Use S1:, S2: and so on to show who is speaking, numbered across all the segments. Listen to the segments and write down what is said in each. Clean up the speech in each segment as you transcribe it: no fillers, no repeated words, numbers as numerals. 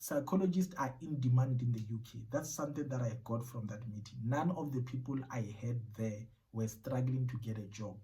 S1: psychologists are in demand in the UK. That's something that I got from that meeting. None of the people I had there were struggling to get a job.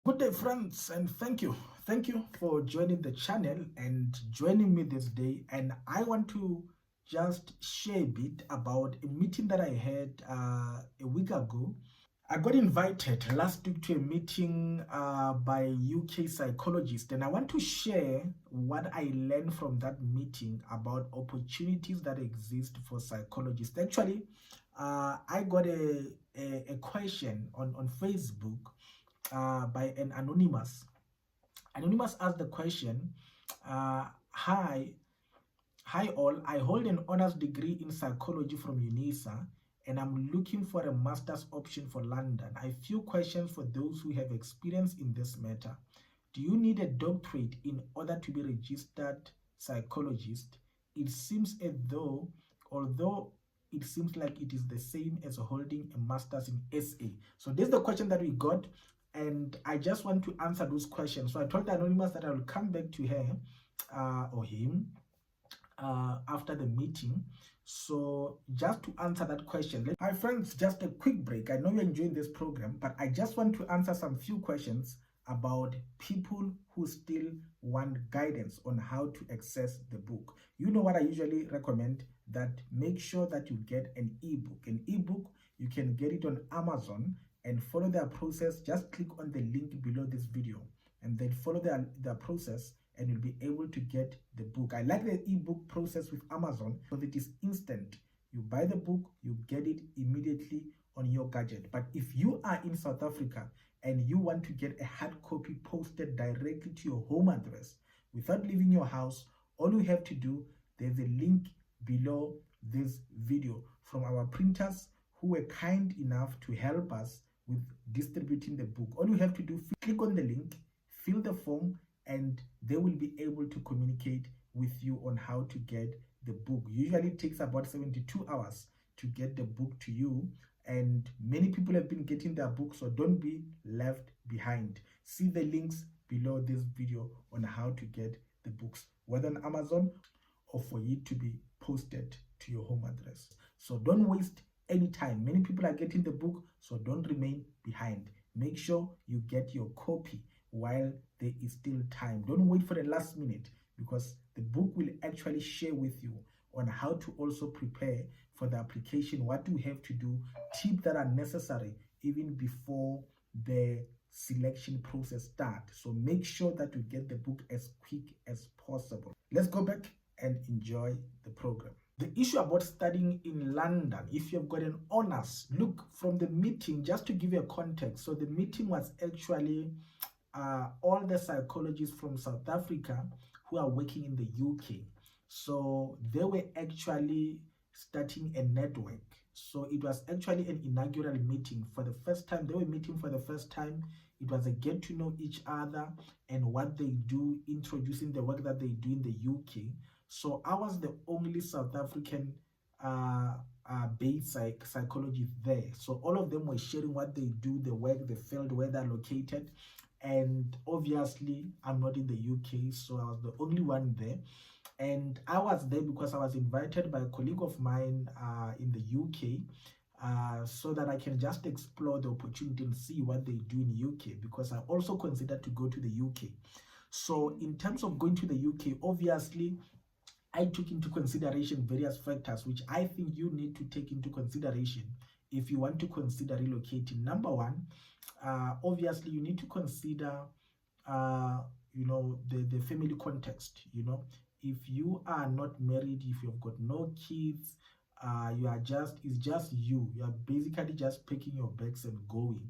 S1: Good day, friends, and thank you for joining the channel and joining me this day. And I want to just share a bit about a meeting that I had a week ago. I got invited last week to a meeting by UK psychologists, and I want to share what I learned from that meeting about opportunities that exist for psychologists. Actually, I got a question on Facebook by an anonymous. Anonymous asked the question, hi all, I hold an honors degree in psychology from UNISA and I'm looking for a master's option for London. I have few questions for those who have experience in this matter. Do you need a doctorate in order to be registered psychologist? It seems as though, although it seems like it is the same as holding a master's in SA. So this is the question that we got, and I just want to answer those questions. So I told the anonymous that I will come back to her or him after the meeting. So just to answer that question, hi friends, just a quick break. I know you're enjoying this program, but I just want to answer some few questions about people who still want guidance on how to access the book. You know what I usually recommend, that make sure that you get an ebook. An ebook, you can get it on Amazon and follow their process. Just click on the link below this video and then follow their process and you'll be able to get the book. I like the ebook process with Amazon because it is instant. You buy the book, you get it immediately on your gadget. But if you are in South Africa and you want to get a hard copy posted directly to your home address without leaving your house, all you have to do, there's a link below this video from our printers who were kind enough to help us with distributing the book. All you have to do, click on the link, fill the form, and they will be able to communicate with you on how to get the book. Usually it takes about 72 hours to get the book to you, and many people have been getting their book, so don't be left behind. See the links below this video on how to get the books, whether on Amazon or for it to be posted to your home address. So don't waste any time. Many people are getting the book, so don't remain behind. Make sure you get your copy while there is still time. Don't wait for the last minute, because the book will actually share with you on how to also prepare for the application, what you have to do, tips that are necessary even before the selection process starts. So make sure that you get the book as quick as possible. Let's go back and enjoy the program. The issue about studying in London, if you've got an honors, look, from the meeting, just to give you a context, so the meeting was actually all the psychologists from South Africa who are working in the UK. So they were actually starting a network. So it was actually an inaugural meeting for the first time. They were meeting for the first time. It was a get to know each other and what they do, introducing the work that they do in the UK. So I was the only South African based psychologist there. So all of them were sharing what they do, the work, the field, where they're located. And obviously I'm not in the UK, so I was the only one there. And I was there because I was invited by a colleague of mine in the UK, so that I can just explore the opportunity and see what they do in the UK, because I also considered to go to the UK. So in terms of going to the UK, obviously I took into consideration various factors which I think you need to take into consideration if you want to consider relocating. Number one, obviously you need to consider the family context. If you are not married, if you've got no kids, it's just you are basically just packing your bags and going,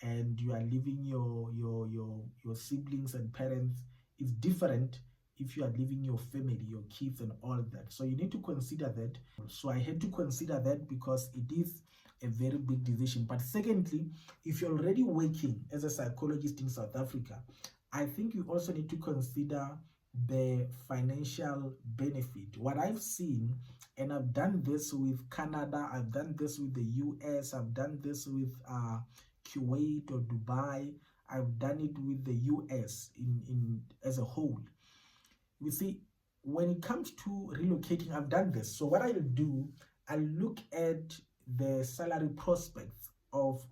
S1: and you are leaving your siblings and parents. It's different if you are leaving your family, your kids and all that. So you need to consider that. So I had to consider that because it is a very big decision. But secondly, if you're already working as a psychologist in South Africa, I think you also need to consider the financial benefit. What I've seen, and I've done this with Canada, I've done this with the US, I've done this with Kuwait or Dubai, I've done it with the US in as a whole. You see, when it comes to relocating, I've done this. So what I'll do, I'll look at the salary prospects of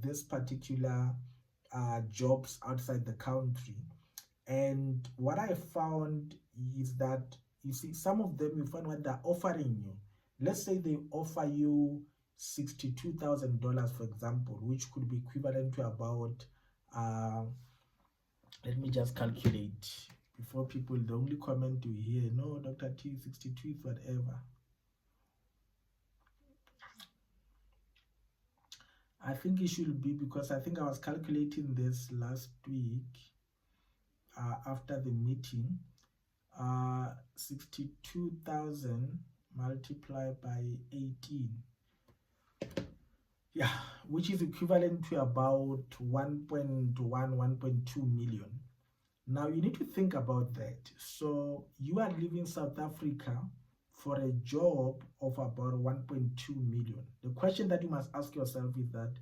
S1: this particular jobs outside the country. And what I found is that, you see, some of them, you find what they're offering you. Let's say they offer you $62,000, for example, which could be equivalent to about, let me just calculate before people, the only comment we hear, no, Dr. T, 62 is whatever. I think it should be, because I think I was calculating this last week after the meeting. 62,000 multiplied by 18, yeah, which is equivalent to about 1.2 million. Now you need to think about that. So you are leaving South Africa for a job of about 1.2 million. The question that you must ask yourself is that,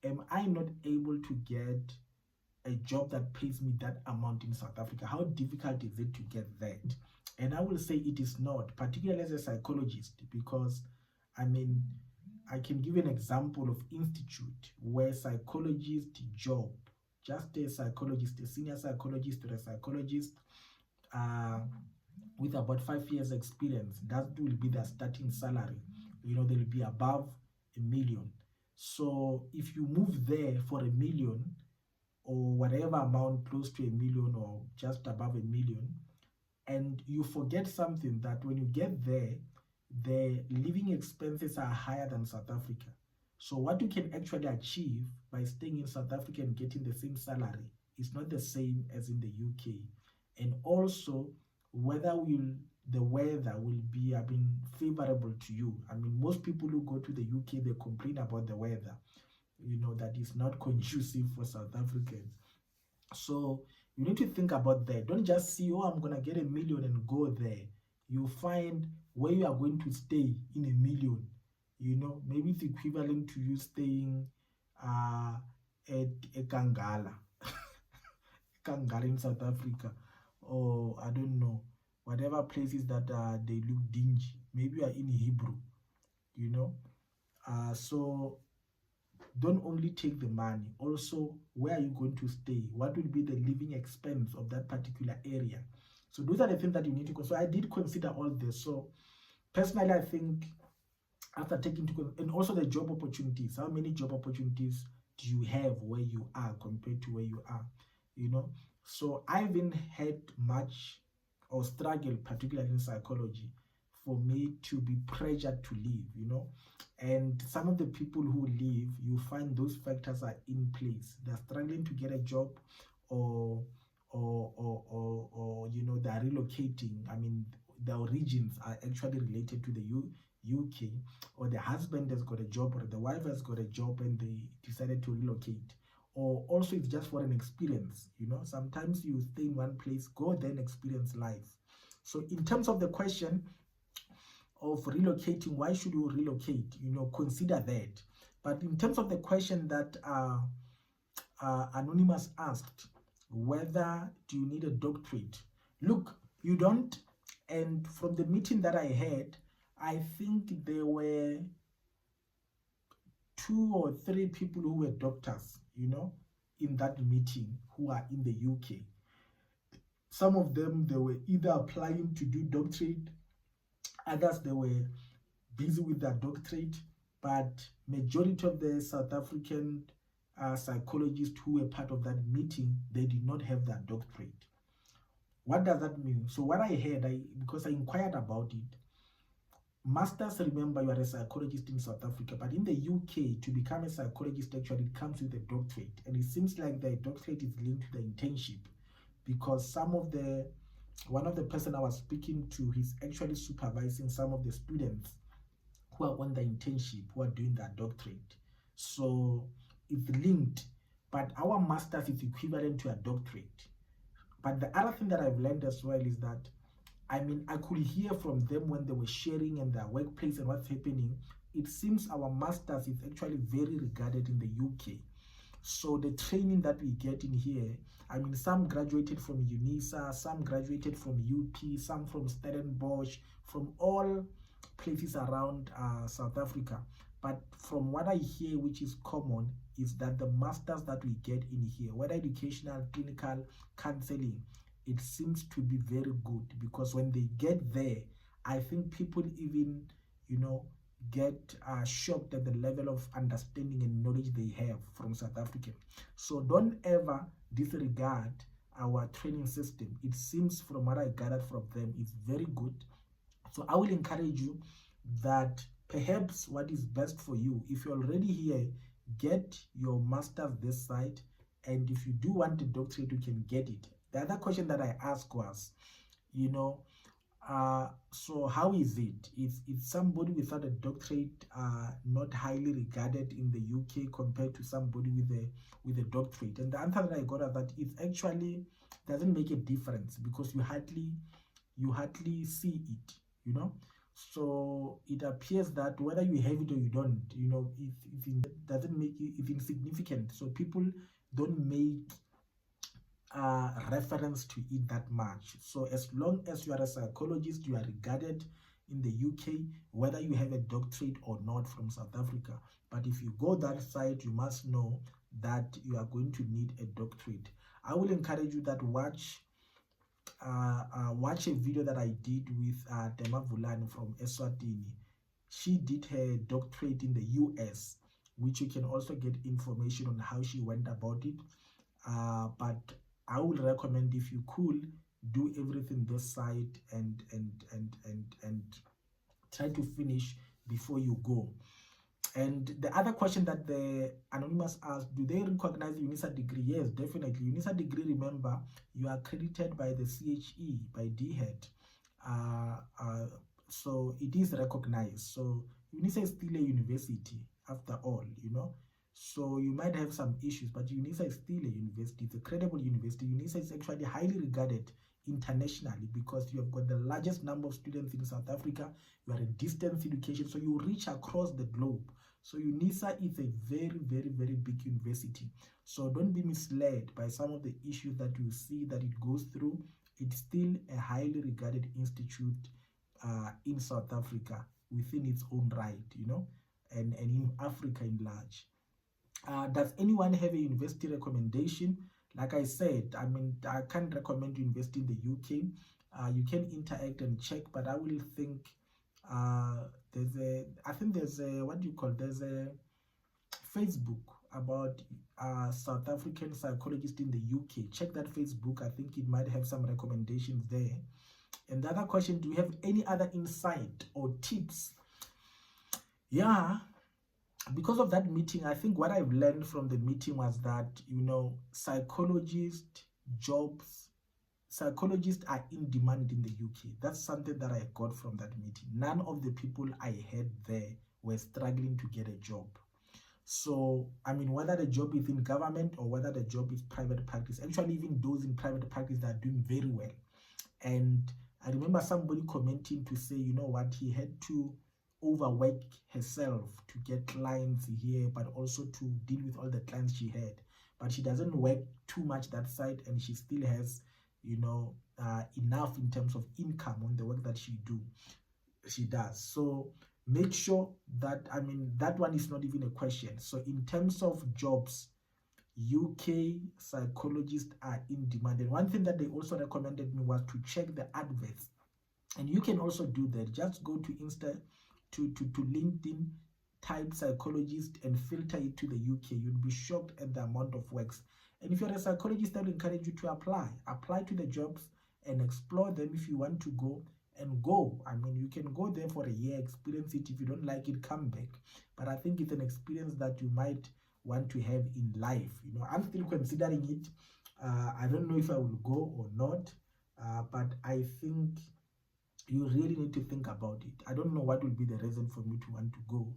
S1: am I not able to get a job that pays me that amount in South Africa? How difficult is it to get that? And I will say it is not, particularly as a psychologist, because I mean, I can give an example of institute where psychologist job, just a psychologist, a senior psychologist or a psychologist with about 5 years experience, that will be their starting salary. You know, they'll be above $1 million. So if you move there for $1 million, or whatever amount close to $1 million or just above $1 million, and you forget something, that when you get there, the living expenses are higher than South Africa. So what you can actually achieve by staying in South Africa and getting the same salary is not the same as in the UK. And also, whether the weather will be, I mean, favorable to you. I mean, most people who go to the UK, they complain about the weather, you know, that is not conducive for South Africans. So you need to think about that. Don't just see, oh, I'm gonna get $1 million and go there. You find where you are going to stay in $1 million. You know, maybe it's equivalent to you staying at Kangala, Kangala in South Africa, or I don't know, whatever places that they look dingy. Maybe you are in Hebrew, you know. So don't only take the money, also where are you going to stay? What will be the living expense of that particular area? So those are the things that you need to consider. So I did consider all this. So personally, I think after taking into, and also the job opportunities, how many job opportunities do you have where you are compared to where you are, you know? So I haven't had much or struggle, particularly in psychology, for me to be pressured to leave, you know. And some of the people who leave, you find those factors are in place. They're struggling to get a job, or you know, they're relocating. I mean, the origins are actually related to the UK, or the husband has got a job or the wife has got a job and they decided to relocate. Or also it's just for an experience, you know. Sometimes you stay in one place, go there and experience life. So in terms of the question of relocating, why should you relocate, you know, consider that. But in terms of the question that Anonymous asked, whether do you need a doctorate, look, you don't. And from the meeting that I had, I think there were 2 or 3 people who were doctors, you know, in that meeting, who are in the UK. Some of them, they were either applying to do doctorate, others they were busy with their doctorate, but majority of the South African psychologists who were part of that meeting, they did not have their doctorate. What does that mean? So what I heard, because I inquired about it, masters, remember, you are a psychologist in South Africa, but in the UK, to become a psychologist, actually it comes with a doctorate, and it seems like the doctorate is linked to the internship, because one of the person I was speaking to, he's actually supervising some of the students who are on the internship, who are doing their doctorate. So it's linked, but our master's is equivalent to a doctorate. But the other thing that I've learned as well is that, I mean, I could hear from them when they were sharing in their workplace and what's happening. It seems our masters is actually very regarded in the UK. So the training that we get in here, I mean, some graduated from UNISA, some graduated from UP, some from Stellenbosch, from all places around South Africa. But from what I hear, which is common, is that the masters that we get in here, whether educational, clinical, counseling, it seems to be very good, because when they get there, I think people even, you know, get shocked at the level of understanding and knowledge they have from South Africa. So don't ever disregard our training system. It seems, from what I gathered from them, is very good. So I will encourage you that perhaps what is best for you, if you're already here, get your master's this side, and if you do want a doctorate, you can get it. The other question that I asked was, you know, so how is it? Is somebody without a doctorate not highly regarded in the UK compared to somebody with a doctorate? And the answer that I got is that it actually doesn't make a difference, because you hardly see it, you know. So it appears that whether you have it or you don't, you know, it doesn't make it insignificant. So people don't make reference to it that much. So as long as you are a psychologist, you are regarded in the UK, whether you have a doctorate or not from South Africa. But if you go that side, you must know that you are going to need a doctorate. I will encourage you that watch a video that I did with Dema Vulani from Eswatini. She did her doctorate in the US, which you can also get information on how she went about it. But I would recommend, if you could, do everything this side and try to finish before you go. And the other question that the anonymous asked, do they recognize the UNISA degree? Yes, definitely. UNISA degree, remember, you are accredited by the CHE, by EDHE. So it is recognized. So UNISA is still a university after all, you know. So you might have some issues, but UNISA is still a university. It's a credible university. UNISA is actually highly regarded internationally, because you have got the largest number of students in South Africa. You are a distance education, so you reach across the globe. So UNISA is a very, very, very big university. So don't be misled by some of the issues that you see that it goes through. It's still a highly regarded institute in South Africa within its own right, you know, and in Africa in large. Does anyone have a university recommendation? Like I said, I mean, I can't recommend you invest in the UK. You can interact and check, but I will think there's a Facebook about South African psychologists in the UK. Check that Facebook. I think it might have some recommendations there. And the other question, do you have any other insight or tips? Yeah. Because of that meeting, I think what I've learned from the meeting was that, you know, psychologists are in demand in the UK. That's something that I got from that meeting. None of the people I had there were struggling to get a job. So, I mean, whether the job is in government or whether the job is private practice, actually even those in private practice that are doing very well. And I remember somebody commenting to say, you know what, he had to overwork herself to get clients here, but also to deal with all the clients she had. But she doesn't work too much that side, and she still has, you know, enough in terms of income on the work that she does. So make sure that, I mean, that one is not even a question. So in terms of jobs, UK psychologists are in demand. And one thing that they also recommended me was to check the adverts. And you can also do that. Just go to to LinkedIn, type psychologist and filter it to the UK. You'll be shocked at the amount of works. And if you're a psychologist, I will encourage you to apply to the jobs and explore them. If you want to go, and go. I mean, you can go there for a year, experience it. If you don't like it, come back. But I think it's an experience that you might want to have in life. You know, I'm still considering it. I don't know if I will go or not, but I think you really need to think about it. I don't know what will be the reason for me to want to go,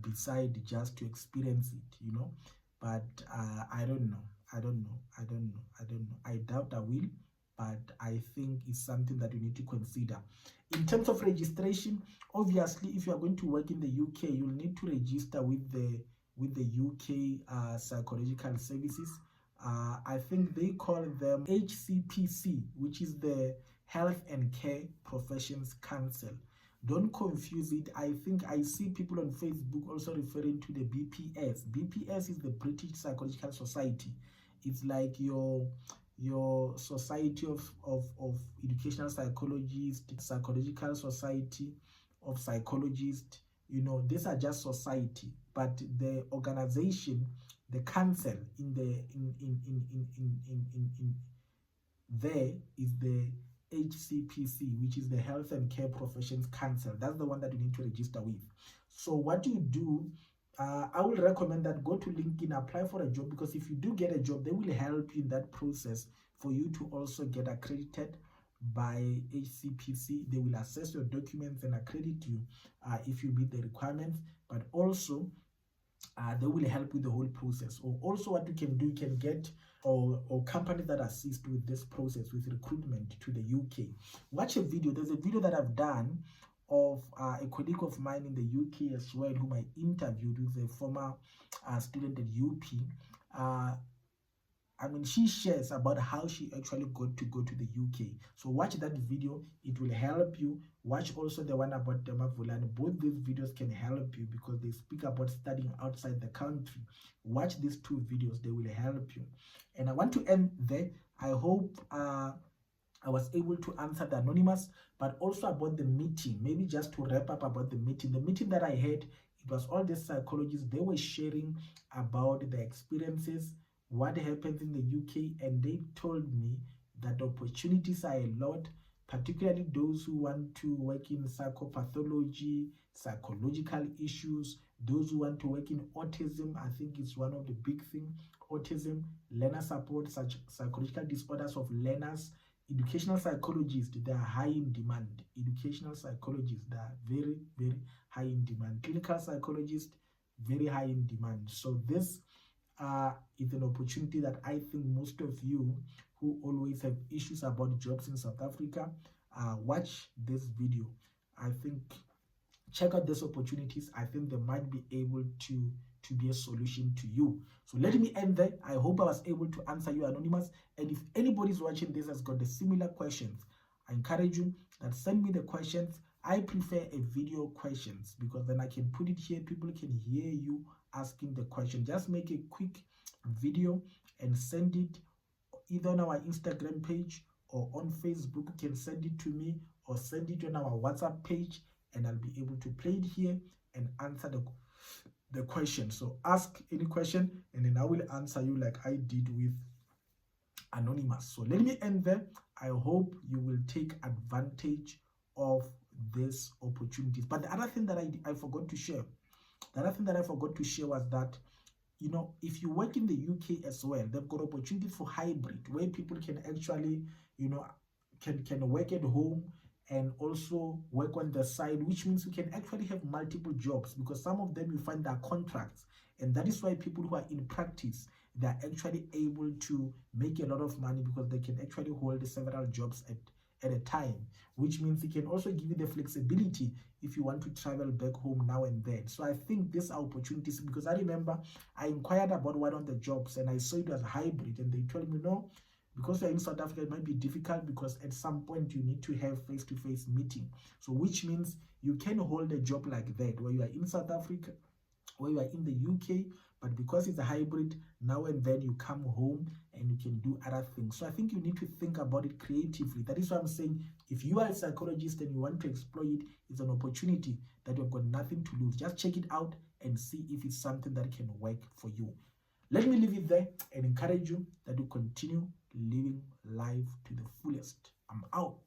S1: beside just to experience it, you know. But I don't know. I don't know. I doubt I will, but I think it's something that you need to consider. In terms of registration, obviously, if you are going to work in the UK, you'll need to register with the UK Psychological Services. I think they call them HCPC, which is the Health and Care Professions Council. Don't confuse it. I think I see people on Facebook also referring to the BPS. BPS is the British Psychological Society. It's like your Society of Educational Psychologists, Psychological Society of Psychologists. You know, these are just society, but the organization, the council there is the HCPC, which is the Health and Care Professions Council. That's the one that you need to register with. So what you do, I will recommend that go to LinkedIn, apply for a job, because if you do get a job, they will help you in that process for you to also get accredited by HCPC. They will assess your documents and accredit you if you meet the requirements, but also they will help with the whole process. Or also what you can do, you can get or companies that assist with this process, with recruitment to the UK. Watch a video. There's a video that I've done of a colleague of mine in the UK as well, whom I interviewed, with a former student at UP. I mean, she shares about how she actually got to go to the UK. So watch that video. It will help you. Watch also the one about Demavulani. Both these videos can help you because they speak about studying outside the country. Watch these two videos. They will help you. And I want to end there. I hope I was able to answer the anonymous, but also about the meeting. Maybe just to wrap up about the meeting. The meeting that I had, it was all the psychologists. They were sharing about their experiences, what happens in the UK, and they told me that opportunities are a lot, particularly those who want to work in psychopathology, psychological issues, those who want to work in autism. I think it's one of the big things. Autism, learner support, such psychological disorders of learners. Educational psychologists, they are high in demand. Educational psychologists, they are very, very high in demand. Clinical psychologists, very high in demand. So this is an opportunity that I think most of you who always have issues about jobs in South Africa, watch this video. I think check out these opportunities. I think they might be able to be a solution to you. So let me end there. I hope I was able to answer you, anonymous. And if anybody's watching this has got the similar questions, I encourage you that send me the questions. I prefer a video questions because then I can put it here. People can hear you asking the question. Just make a quick video and send it either on our Instagram page or on Facebook. You can send it to me or send it on our WhatsApp page, and I'll be able to play it here and answer the question. So ask any question and then I will answer you like I did with anonymous. So let me end there. I hope you will take advantage of these opportunities. But the other thing that I forgot to share, was that, you know, if you work in the UK as well, they've got opportunities for hybrid where people can actually, you know, can work at home and also work on the side, which means you can actually have multiple jobs, because some of them you find are contracts. And that is why people who are in practice, they're actually able to make a lot of money because they can actually hold several jobs at a time, which means it can also give you the flexibility if you want to travel back home now and then. So I think these are opportunities, because I remember I inquired about one of the jobs and I saw it as hybrid, and they told me, no, because you're in South Africa, it might be difficult because at some point you need to have face-to-face meeting. So which means you can hold a job like that where you are in South Africa, where you are in the UK, but because it's a hybrid, now and then you come home and you can do other things. So I think you need to think about it creatively. That is why I'm saying, if you are a psychologist and you want to exploit it, it's an opportunity that you've got nothing to lose. Just check it out and see if it's something that can work for you. Let me leave it there and encourage you that you continue living life to the fullest. I'm out.